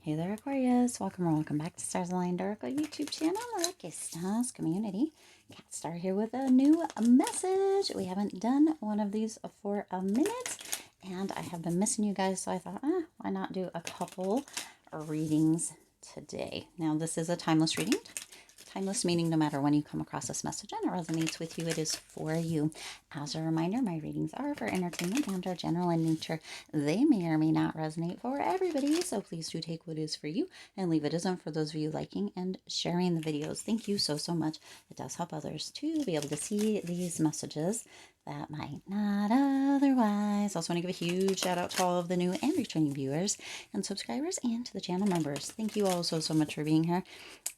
Hey there, Aquarius. Welcome or welcome back to Stars Aligned Oracle YouTube channel, the Lucky Stars community. Cat Star here with a new message. We haven't done one of these for a minute, and I have been missing you guys, so I thought, why not do a couple readings today? Now, this is a timeless reading. Timeless meaning no matter when you come across this message and it resonates with you, it is for you. As a reminder, my readings are for entertainment and are general in nature. They may or may not resonate for everybody, so please do take what is for you and leave it isn't for those of you liking and sharing the videos. Thank you so much. It does help others to be able to see these messages that might not otherwise. Also want to give a huge shout out to all of the new and returning viewers and subscribers and to the channel members. Thank you all so much for being here.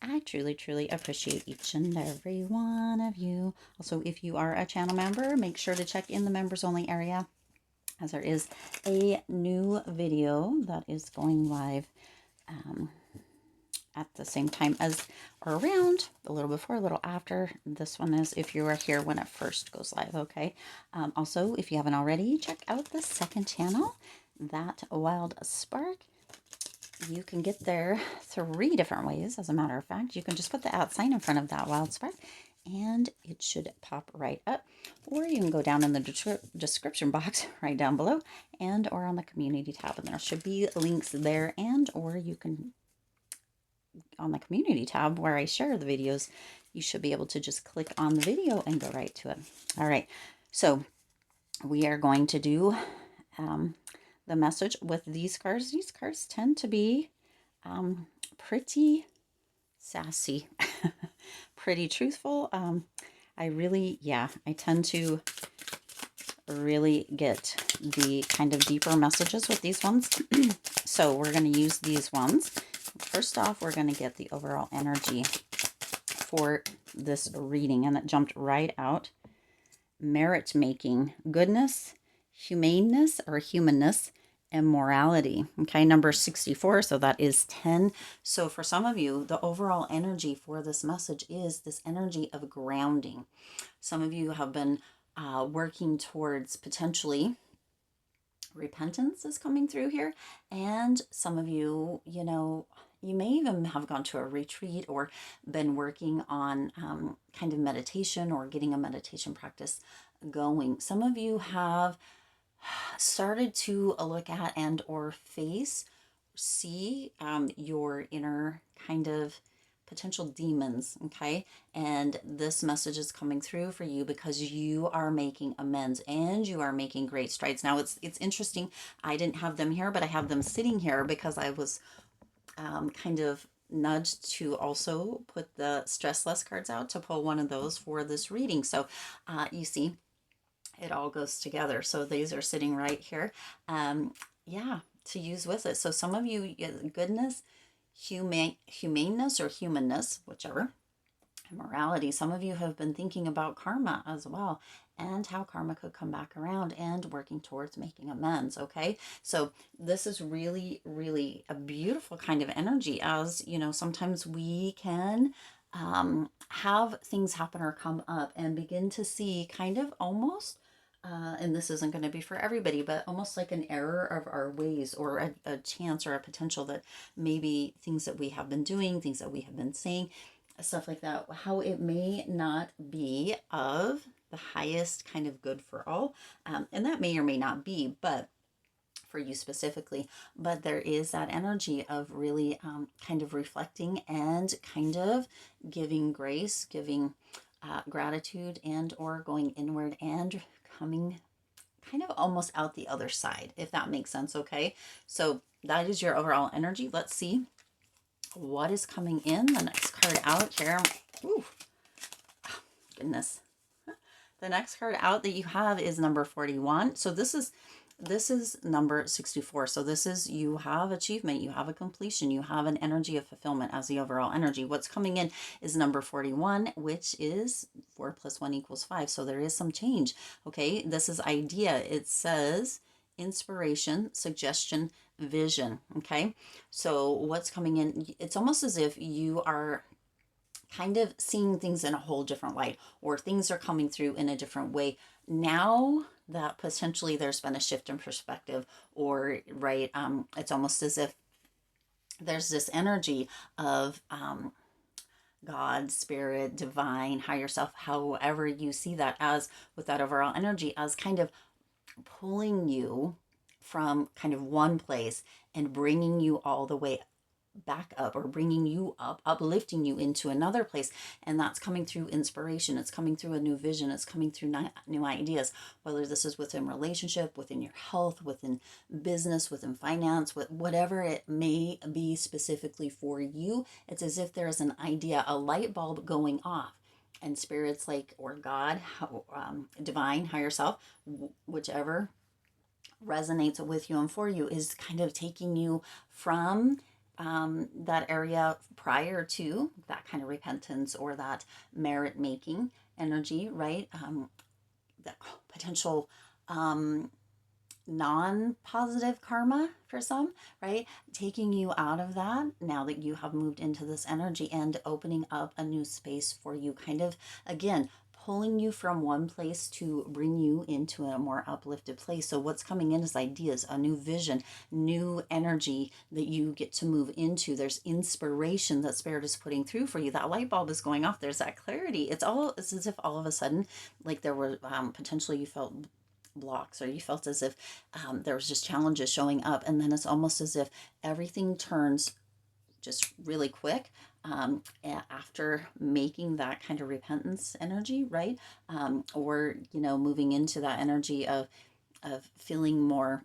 I truly appreciate each and every one of you. Also, if you are a channel member, make sure to check in the members only area, as there is a new video that is going live at the same time as, or around a little before, a little after this one is, if you are here when it first goes live. Okay. Also, if you haven't already, check out the second channel, That Wild Spark. You can get there 3 different ways. As a matter of fact, you can just put the @ in front of That Wild Spark and it should pop right up, or you can go down in the description box right down below and or on the community tab, and there should be links there, and or you can, on the community tab where I share the videos, you should be able to just click on the video and go right to it. All right, so we are going to do the message with these cards. These cards tend to be pretty sassy, pretty truthful. I tend to really get the kind of deeper messages with these ones. So we're going to use these ones. First off, we're going to get the overall energy for this reading, and it jumped right out. Merit making, goodness, humaneness or humanness, and morality. Okay, number 64, so that is 10. So for some of you, the overall energy for this message is this energy of grounding. Some of you have been working towards potentially repentance is coming through here, and some of you, you may even have gone to a retreat or been working on kind of meditation or getting a meditation practice going. Some of you have started to look at and or see your inner kind of potential demons. Okay, and this message is coming through for you because you are making amends and you are making great strides. Now it's interesting, I didn't have them here, but I have them sitting here because I was kind of nudged to also put the stress less cards out to pull one of those for this reading. So you see, it all goes together. So these are sitting right here. Yeah, to use with it. So some of you, goodness, humaneness or humanness, whichever, and morality. Some of you have been thinking about karma as well and how karma could come back around and working towards making amends. Okay, so this is really a beautiful kind of energy, as sometimes we can have things happen or come up and begin to see kind of almost and this isn't going to be for everybody, but almost like an error of our ways, or a chance or a potential that maybe things that we have been doing, things that we have been saying, stuff like that, how it may not be of the highest kind of good for all. And that may or may not be, but for you specifically, but there is that energy of really kind of reflecting and kind of giving grace, giving gratitude, and or going inward and coming kind of almost out the other side, if that makes sense. Okay, so that is your overall energy. Let's see what is coming in. The next card out here. Ooh, oh, goodness. The next card out that you have is number 41. So this is number 64. So this is, you have achievement, you have a completion, you have an energy of fulfillment as the overall energy. What's coming in is number 41, which is 4 + 1 = 5. So there is some change. Okay, this is idea. It says inspiration, suggestion, vision. Okay, so what's coming in, it's almost as if you are kind of seeing things in a whole different light, or things are coming through in a different way now that potentially there's been a shift in perspective, or right, it's almost as if there's this energy of God, spirit, divine, higher self, however you see that, as with that overall energy, as kind of pulling you from kind of one place and bringing you all the way back up, or bringing you up, uplifting you into another place. And that's coming through inspiration, it's coming through a new vision, it's coming through new ideas, whether this is within relationship, within your health, within business, within finance, whatever it may be specifically for you. It's as if there's an idea, a light bulb going off, and spirits like, or God, divine, higher self, whichever resonates with you and for you, is kind of taking you from that area prior to that kind of repentance or that merit making energy, right? That potential non-positive karma for some, right? Taking you out of that now that you have moved into this energy and opening up a new space for you, kind of again pulling you from one place to bring you into a more uplifted place. So what's coming in is ideas, a new vision, new energy that you get to move into. There's inspiration that spirit is putting through for you. That light bulb is going off. There's that clarity. It's as if all of a sudden, like there were potentially you felt blocks, or you felt as if there was just challenges showing up, and then it's almost as if everything turns just really quick after making that kind of repentance energy, right? Or moving into that energy of feeling more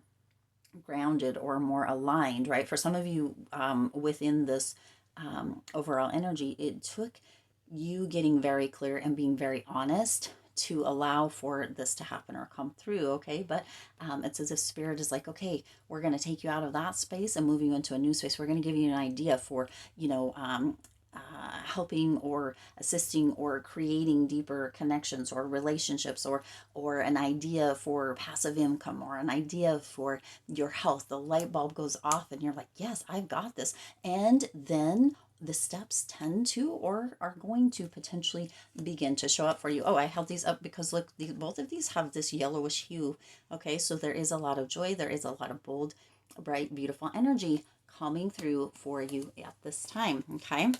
grounded or more aligned, right? For some of you, within this overall energy, it took you getting very clear and being very honest to allow for this to happen or come through, okay? But it's as if spirit is like, okay, we're going to take you out of that space and move you into a new space. We're going to give you an idea for, helping or assisting or creating deeper connections or relationships, or an idea for passive income, or an idea for your health. The light bulb goes off and you're like, yes, I've got this. And then the steps tend to, or are going to potentially begin to show up for you. Oh, I held these up because look, both of these have this yellowish hue. Okay, so there is a lot of joy, there is a lot of bold, bright, beautiful energy coming through for you at this time. Okay,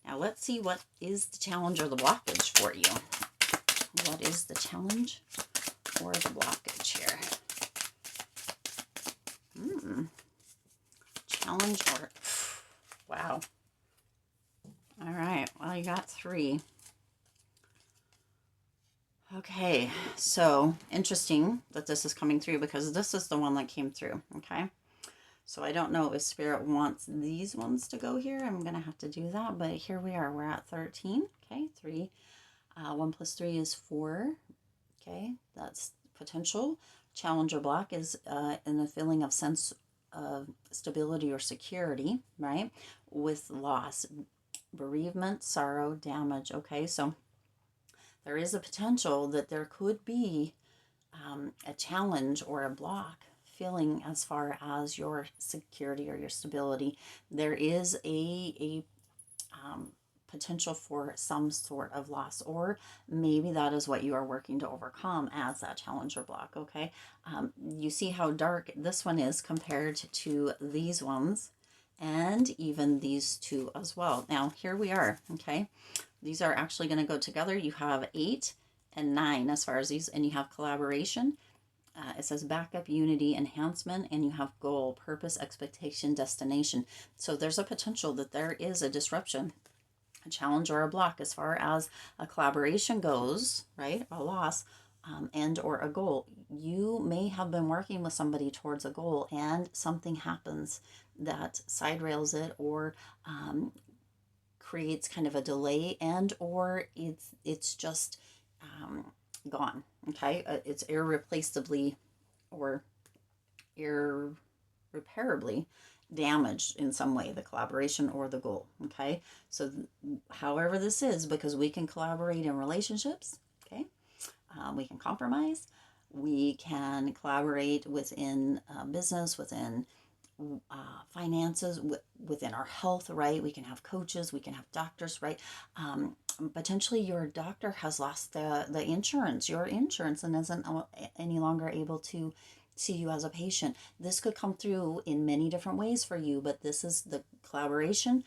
now let's see what is the challenge or the blockage for you. What is the challenge or the blockage here? Challenge or, wow. All right, well, you got 3. Okay, so interesting that this is coming through, because this is the one that came through, okay? So I don't know if spirit wants these ones to go here. I'm going to have to do that, but here we are. We're at 13, okay? 3. 1 plus 3 is 4, okay? That's potential. Challenge or block is in the feeling of sense of stability or security, right? With loss, bereavement, sorrow, damage, okay? So there is a potential that there could be a challenge or a block feeling as far as your security or your stability. There is a potential for some sort of loss, or maybe that is what you are working to overcome as that challenge or block, okay? You see how dark this one is compared to these ones, and even these two as well. Now, here we are, okay? These are actually going to go together. You have 8 and 9 as far as these, and you have collaboration. It says backup, unity, enhancement, and you have goal, purpose, expectation, destination. So there's a potential that there is a disruption, a challenge, or a block as far as a collaboration goes, right? A loss, and or a goal. You may have been working with somebody towards a goal, and something happens that side rails it, or creates kind of a delay, and or it's just gone, okay? It's irreplaceably or irreparably damaged in some way, the collaboration or the goal, okay? So however this is, because we can collaborate in relationships, okay? We can compromise, we can collaborate within business, within finances, within our health, right? We can have coaches, we can have doctors, right? Potentially your doctor has lost the insurance, your insurance, and isn't any longer able to see you as a patient. This could come through in many different ways for you, but this is the collaboration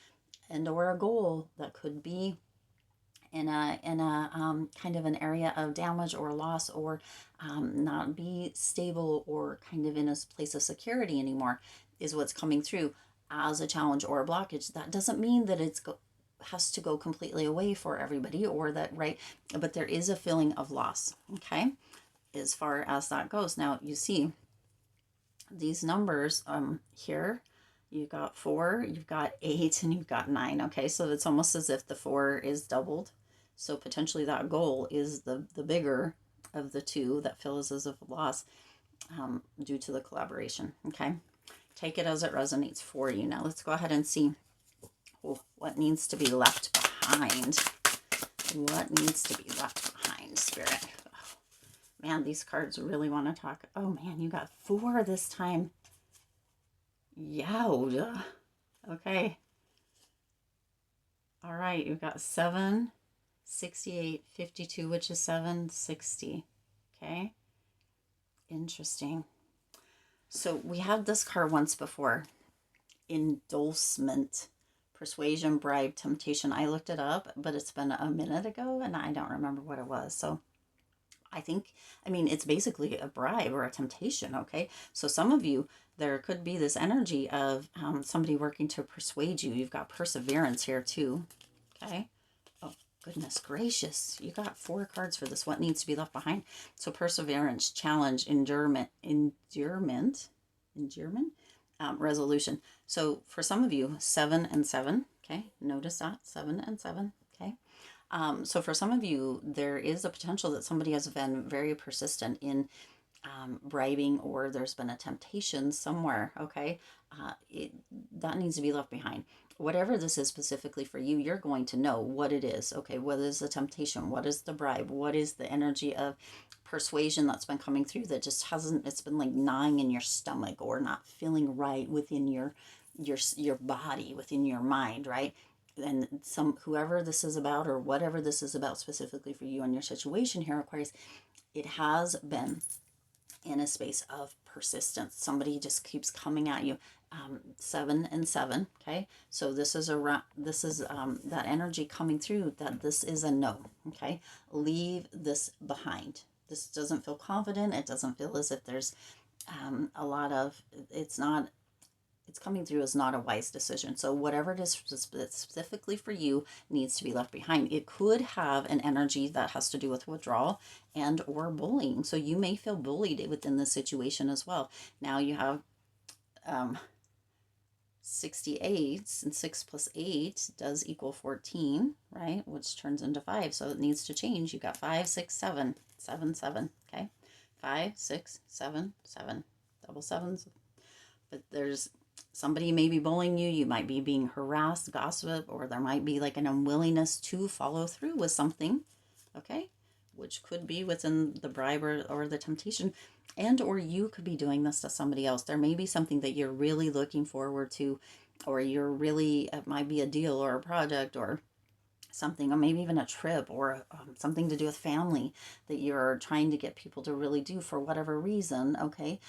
and or a goal that could be in a kind of an area of damage or loss, or not be stable or kind of in a place of security anymore, is what's coming through as a challenge or a blockage. That doesn't mean that has to go completely away for everybody, or that, right? But there is a feeling of loss, okay, as far as that goes. Now you see these numbers here. You've got 4, you've got 8, and you've got 9. Okay, so it's almost as if the 4 is doubled. So potentially that goal is the bigger of the two that feels as if a loss due to the collaboration. Okay, take it as it resonates for you. Now let's go ahead and see what needs to be left behind. What needs to be left behind, Spirit? Oh, man, these cards really want to talk. Oh man, you got 4 this time. Yowza. Okay. All right, you've got 7, 68, 52, which is 760. Okay. Interesting. So we had this card once before. Endorsement, persuasion, bribe, temptation. I looked it up, but it's been a minute ago and I don't remember what it was. So I mean, it's basically a bribe or a temptation, okay? So some of you, there could be this energy of somebody working to persuade you. You've got perseverance here too, okay? Oh, goodness gracious. You got 4 cards for this. What needs to be left behind? So perseverance, challenge, endurement, resolution. So for some of you, 7 and 7, okay? Notice that, 7 and 7, okay? So for some of you, there is a potential that somebody has been very persistent in bribing, or there's been a temptation somewhere, okay? That needs to be left behind. Whatever this is specifically for you, you're going to know what it is, okay? What is the temptation? What is the bribe? What is the energy of persuasion that's been coming through that just hasn't, it's been like gnawing in your stomach, or not feeling right within your body, within your mind, right? And whoever this is about, or whatever this is about specifically for you and your situation here, Aquarius, it has been in a space of persistence. Somebody just keeps coming at you. 7 and 7. Okay, so this is that energy coming through, that this is a no. Okay, leave this behind. This doesn't feel confident. It doesn't feel as if there's a lot of, it's coming through as not a wise decision. So whatever it is specifically for you needs to be left behind. It could have an energy that has to do with withdrawal and or bullying. So you may feel bullied within this situation as well. Now you have 68, and 6 plus 8 does equal 14, right? Which turns into 5. So it needs to change. You got 5, 6, 7, 7, 7. Okay, 5, 6, 7, 7. Double sevens. But there's somebody may be bullying you. You might be being harassed, gossip, or there might be like an unwillingness to follow through with something, okay? Which could be within the bribe or the temptation, and or you could be doing this to somebody else. There may be something that you're really looking forward to, or it might be a deal or a project or something, or maybe even a trip, or something to do with family that you're trying to get people to really do for whatever reason, okay?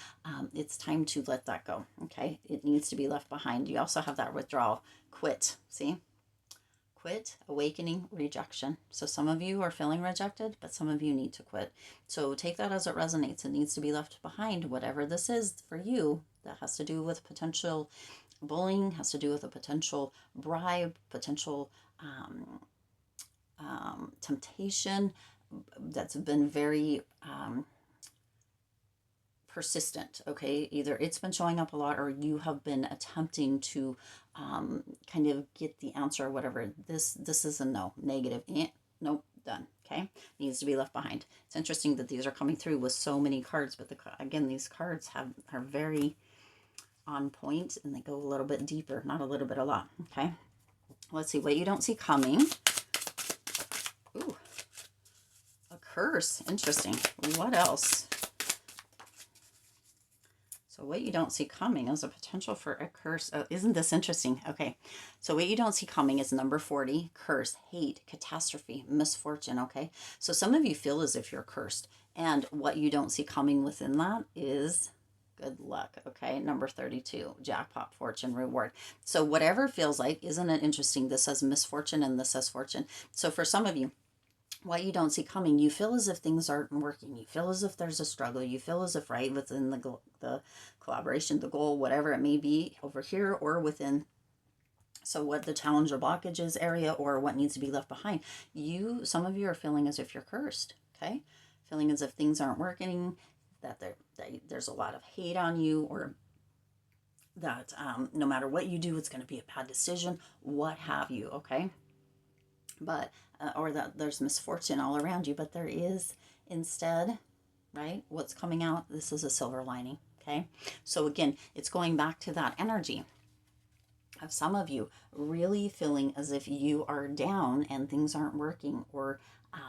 It's time to let that go, okay? It needs to be left behind. You also have that withdrawal, quit, see? Quit, awakening, rejection. So some of you are feeling rejected, but some of you need to quit. So take that as it resonates. It needs to be left behind, whatever this is for you that has to do with potential bullying, has to do with a potential bribe, potential temptation that's been very persistent, okay? Either it's been showing up a lot, or you have been attempting to kind of get the answer or whatever. This is a no, negative. Nope, done. Okay, needs to be left behind. It's interesting that these are coming through with so many cards, but again, these cards are very on point, and they go a little bit deeper, not a little bit, a lot. Okay, let's see what you don't see coming. Ooh, a curse. Interesting. What else? So what you don't see coming is a potential for a curse. Oh, isn't this interesting? Okay, so what you don't see coming is number 40, curse, hate, catastrophe, misfortune, okay? So some of you feel as if you're cursed, and what you don't see coming within that is Good luck. Okay. Number 32, jackpot, fortune, reward. So whatever feels like, isn't it interesting? This says misfortune and this says fortune. So for some of you, what you don't see coming, you feel as if things aren't working. You feel as if there's a struggle. You feel as if, right, within the collaboration, the goal, whatever it may be over here or within, so what the challenge or blockages area or what needs to be left behind, some of you are feeling as if you're cursed, okay? Feeling as if things aren't working, that there's a lot of hate on you, or that no matter what you do, it's going to be a bad decision, what have you, okay? But, or that there's misfortune all around you, but there is instead, right, what's coming out, this is a silver lining, okay? So again, it's going back to that energy of some of you really feeling as if you are down and things aren't working, or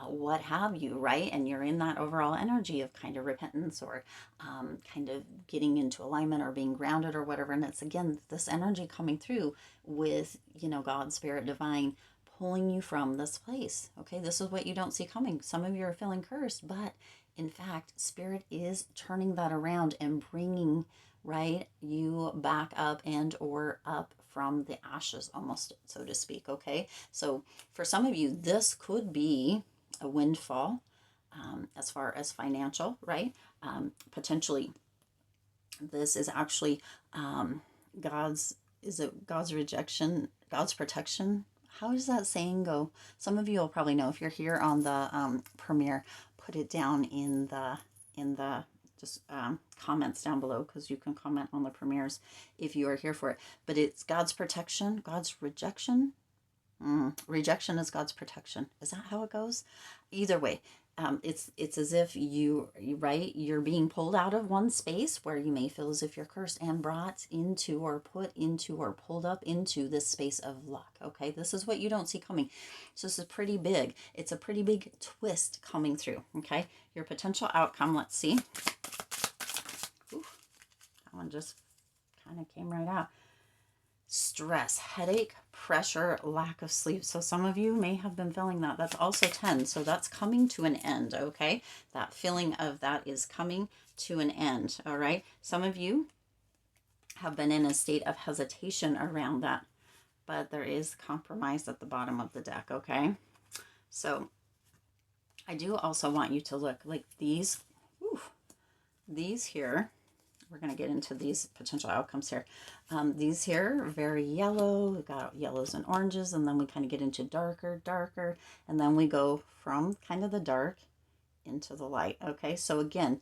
what have you, right? And you're in that overall energy of kind of repentance, or kind of getting into alignment or being grounded or whatever. And it's again, this energy coming through with, God, spirit, divine, pulling you from this place. Okay, this is what you don't see coming. Some of you are feeling cursed, but in fact, spirit is turning that around and bringing, right, you back up and or up from the ashes, almost, so to speak. Okay, so for some of you, this could be a windfall, as far as financial, right? Potentially, this is actually God's rejection, God's protection. How does that saying go? Some of you will probably know if you're here on the premiere. Put it down in the just comments down below, because you can comment on the premieres if you are here for it. But it's God's protection, God's rejection. Rejection is God's protection. Is that how it goes? Either way, it's as if you're being pulled out of one space where you may feel as if you're cursed and brought into or put into or pulled up into this space of luck. Okay, this is what you don't see coming. So this is pretty big. It's a pretty big twist coming through. Okay, your potential outcome. Let's see. Ooh, that one just kind of came right out. Stress, headache, pressure, lack of sleep. So some of you may have been feeling that. That's also 10. So that's coming to an end, okay? That feeling of that is coming to an end, all right? Some of you have been in a state of hesitation around that, but there is compromise at the bottom of the deck, okay? So I do also want you to look like these here. We're going to get into these potential outcomes here. These here are very yellow. We've got yellows and oranges, and then we kind of get into darker, and then we go from kind of the dark into the light. Okay, so again,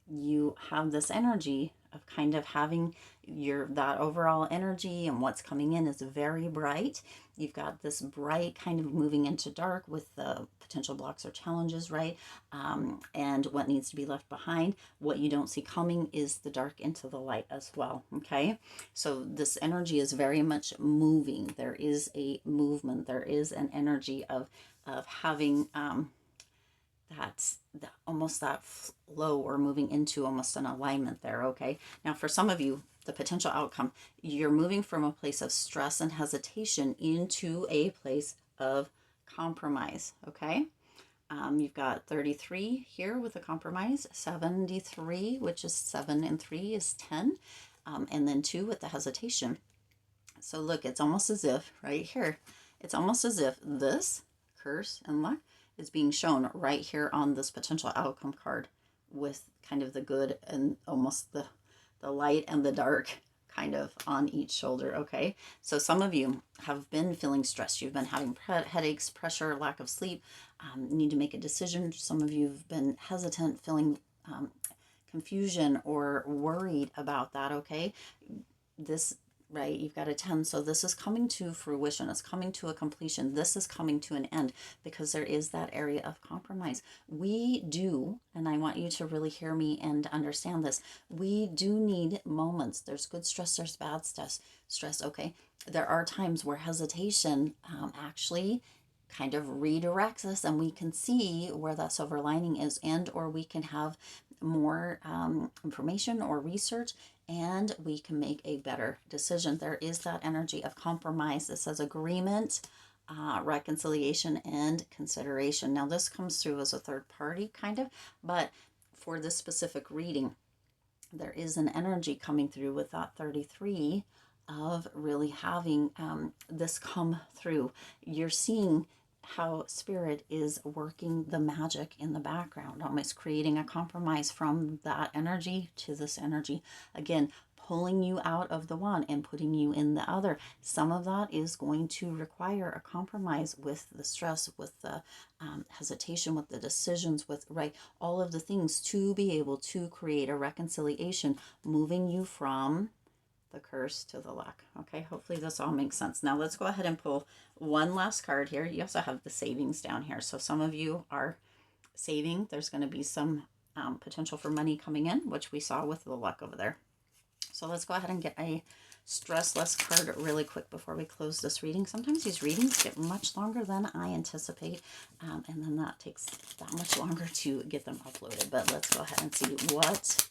you have this energy of kind of having that overall energy, and what's coming in is very bright. You've got this bright kind of moving into dark with the potential blocks or challenges, right? And what needs to be left behind. What you don't see coming is the dark into the light as well. Okay, so this energy is very much moving. There is a movement. There is an energy of having almost that flow, or moving into almost an alignment there. Okay, now for some of you, the potential outcome, you're moving from a place of stress and hesitation into a place of compromise. Okay, you've got 33 here with a compromise, 73, which is 7 and 3 is 10, and then 2 with the hesitation. So look, it's almost as if right here, it's almost as if this curse and luck is being shown right here on this potential outcome card, with kind of the good and almost the light and the dark kind of on each shoulder. Okay, so some of you have been feeling stressed. You've been having headaches, pressure, lack of sleep, need to make a decision. Some of you have been hesitant, feeling confusion or worried about that. Okay, this, right, you've got a 10, so this is coming to fruition. It's coming to a completion. This is coming to an end, because there is that area of compromise. We do, and I want you to really hear me and understand this, we do need moments. There's good stress, there's bad stress. Okay, there are times where hesitation actually kind of redirects us, and we can see where that silver lining is, and or we can have more information or research, and we can make a better decision. There is that energy of compromise. This says agreement, reconciliation, and consideration. Now this comes through as a third party kind of, but for this specific reading, there is an energy coming through with that 33 of really having this come through. You're seeing how spirit is working the magic in the background, almost creating a compromise from that energy to this energy. Again, pulling you out of the one and putting you in the other. Some of that is going to require a compromise with the stress, with the hesitation, with the decisions, with all of the things to be able to create a reconciliation, moving you from the curse to the luck. Okay, hopefully this all makes sense. Now let's go ahead and pull one last card here. You also have the savings down here. So some of you are saving. There's going to be some potential for money coming in, which we saw with the luck over there. So let's go ahead and get a stressless card really quick before we close this reading. Sometimes these readings get much longer than I anticipate, and then that takes that much longer to get them uploaded. But let's go ahead and see what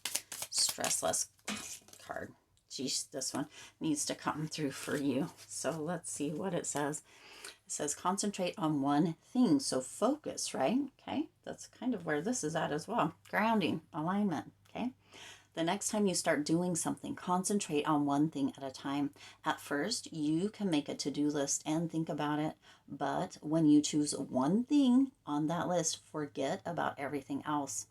stressless card. Geez, this one needs to come through for you. So let's see what it says. It says concentrate on one thing. So focus, right? Okay, that's kind of where this is at as well. Grounding, alignment, okay? The next time you start doing something, concentrate on one thing at a time. At first, you can make a to-do list and think about it, but when you choose one thing on that list, forget about everything else.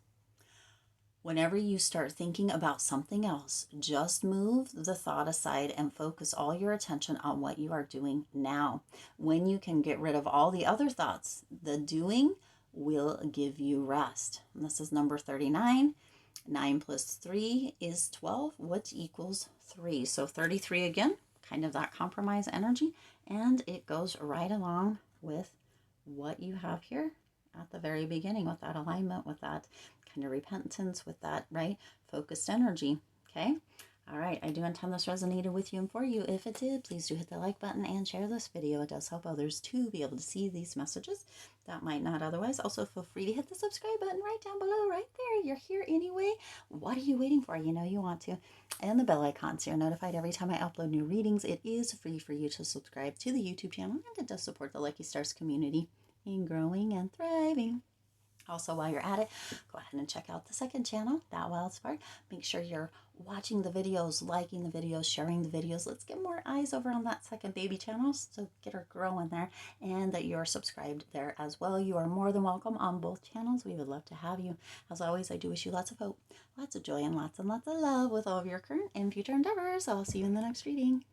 Whenever you start thinking about something else, just move the thought aside and focus all your attention on what you are doing now. When you can get rid of all the other thoughts, the doing will give you rest. And this is number 39. 9 plus 3 is 12, which equals 3. So 33 again, kind of that compromise energy. And it goes right along with what you have here at the very beginning with that alignment, with that kind of repentance, with that, focused energy. Okay. All right, I do intend this resonated with you and for you. If it did, please do hit the like button and share this video. It does help others to be able to see these messages that might not otherwise. Also, feel free to hit the subscribe button right down below, right there. You're here anyway. What are you waiting for? You know you want to. And the bell icon so you're notified every time I upload new readings. It is free for you to subscribe to the YouTube channel, and it does support the Lucky Stars community in growing and thriving. Also, while you're at it, go ahead and check out the second channel, That Wild Spark. Make sure you're watching the videos, liking the videos, sharing the videos. Let's get more eyes over on that second baby channel, so get her growing there, and that you're subscribed there as well. You are more than welcome on both channels. We would love to have you. As always, I do wish you lots of hope, lots of joy, and lots of love with all of your current and future endeavors. I'll see you in the next reading.